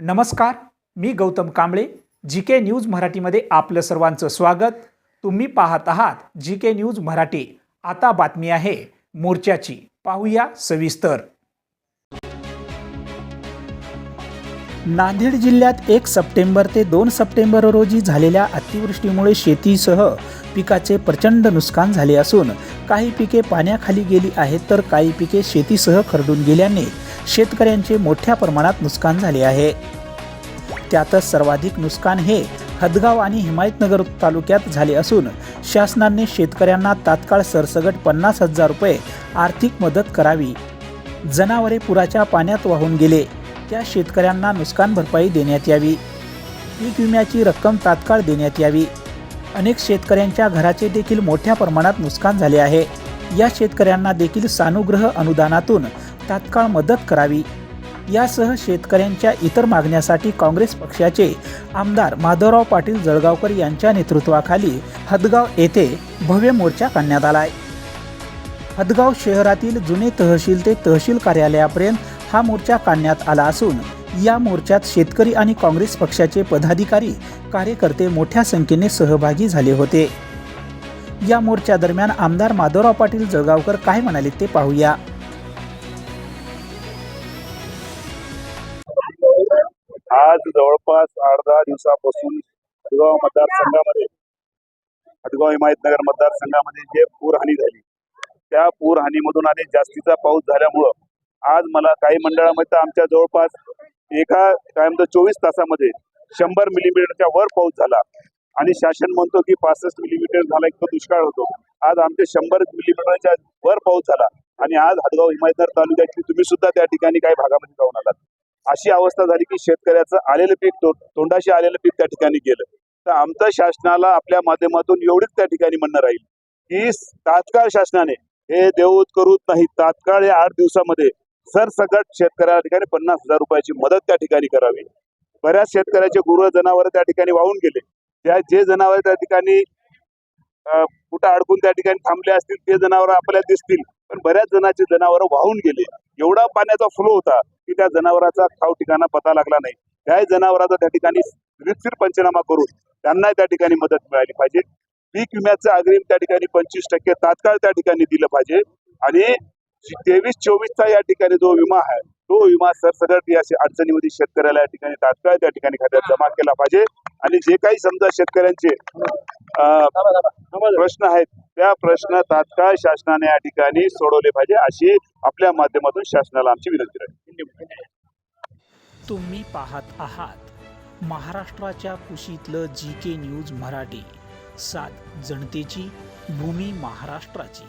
नमस्कार, मी Gautam Kamble. GK. News मराठीमध्ये आपलं सर्वांचं स्वागत. तुम्ही पाहत आहात जी.के. न्यूज मराठी. आता बातमी आहे मोर्चाची, पाहूया सविस्तर. नांदेड जिल्ह्यात 1 सप्टेंबर ते 2 सप्टेंबर रोजी झालेल्या अतिवृष्टीमुळे शेतीसह पिकाचे प्रचंड नुकसान झाले असून काही पिके पाण्याखाली गेली आहेत, तर काही पिके शेतीसह खरडून गेल्याने शेतकऱ्यांचे मोठ्या प्रमाणात नुकसान झाले आहे. त्यातच सर्वाधिक नुकसान हे हदगाव आणि हिमायतनगर तालुक्यात झाले असून शासनाने शेतकऱ्यांना तात्काळ सरसकट 50,000 रुपये आर्थिक मदत करावी. जनावरे पुराच्या पाण्यात वाहून गेले, त्या शेतकऱ्यांना नुकसान भरपाई देण्यात यावी. पीक विम्याची रक्कम तात्काळ देण्यात यावी. अनेक शेतकऱ्यांच्या घराचे देखील मोठ्या प्रमाणात नुकसान झाले आहे. या शेतकऱ्यांना देखील सानुग्रह अनुदानातून तात्काळ मदत करावी. यासह शेतकऱ्यांच्या इतर मागण्यासाठी काँग्रेस पक्षाचे आमदार माधवराव पाटील जळगावकर यांच्या नेतृत्वाखाली हदगाव येथे भव्य मोर्चा काढण्यात आलाय. हदगाव शहरातील जुने तहसील ते तहसील कार्यालयापर्यंत हा मोर्चा काढण्यात आला असून या मोर्चात शेतकरी आणि काँग्रेस पक्षाचे पदाधिकारी कार्यकर्ते मोठ्या संख्येने सहभागी झाले होते. या मोर्चा दरम्यान आमदार माधवराव पाटील जळगावकर काय म्हणाले ते पाहूया. आज जवळपास 8-10 दिवसापासून हदगाव मतदारसंघामध्ये, हदगाव हिमायतनगर मतदारसंघामध्ये जे पूरहानी झाली, त्या पूरहानीमधून आणि जास्तीचा पाऊस झाल्यामुळं आज मला काही मंडळामध्ये आमच्या जवळपास एका 24 तासामध्ये 100 मिलीमीटरच्या वर पाऊस झाला आणि शासन म्हणतो की 65 मिलीमीटर झाला इतकं दुष्काळ होतो. आज आमचे 100 मिलीमीटरच्या वर पाऊस झाला आणि आज हदगाव हिमायतनगर तालुक्याची तुम्ही सुद्धा त्या ठिकाणी काही भागामध्ये जाऊन आलात. अशी अवस्था झाली की शेतकऱ्याचं आलेलं पीक तोंडाशी आलेलं पीक त्या ठिकाणी गेलं. तर आमचं शासनाला आपल्या माध्यमातून एवढीच त्या ठिकाणी म्हणणं राहील की तात्काळ शासनाने हे देऊत करूत नाही, तात्काळ या 8 दिवसामध्ये सरसकट शेतकऱ्या ठिकाणी 50,000 रुपयाची मदत त्या ठिकाणी करावी. बऱ्याच शेतकऱ्याचे गुरं जनावर त्या ठिकाणी वाहून गेले. त्या जे जनावर त्या ठिकाणी कुठं अडकून त्या ठिकाणी थांबले असतील ते जनावर आपल्याला दिसतील, पण बऱ्याच जणांचे जनावर वाहून गेले. एवढा पाण्याचा फ्लो होता की त्या जनावराचा ठाव ठिकाणा पता लागला नाही. त्या जनावराचा त्या ठिकाणी रीतसर पंचनामा करून त्यांना त्या ठिकाणी मदत मिळाली पाहिजे. पीक विम्याचं अग्रिम त्या ठिकाणी 25% तात्काळ त्या ठिकाणी दिलं पाहिजे आणि 23-24चा या ठिकाणी जो विमा आहे तो विमा सरसकट या अडचणीमध्ये शेतकऱ्याला या ठिकाणी तात्काळ त्या ठिकाणी खात्यात जमा केला पाहिजे आणि जे काही समजा शेतकऱ्यांचे प्रश्न आहेत त्या प्रश्न तात्काळ शासनाने या ठिकाणी सोडवले पाहिजे, अशी आपल्या माध्यमातून शासनाला आमची विनंती आहे. तुम्ही पाहत आहात महाराष्ट्राच्या कुशीतलं जी.के. न्यूज मराठी. सात जनतेची, भूमी महाराष्ट्राची.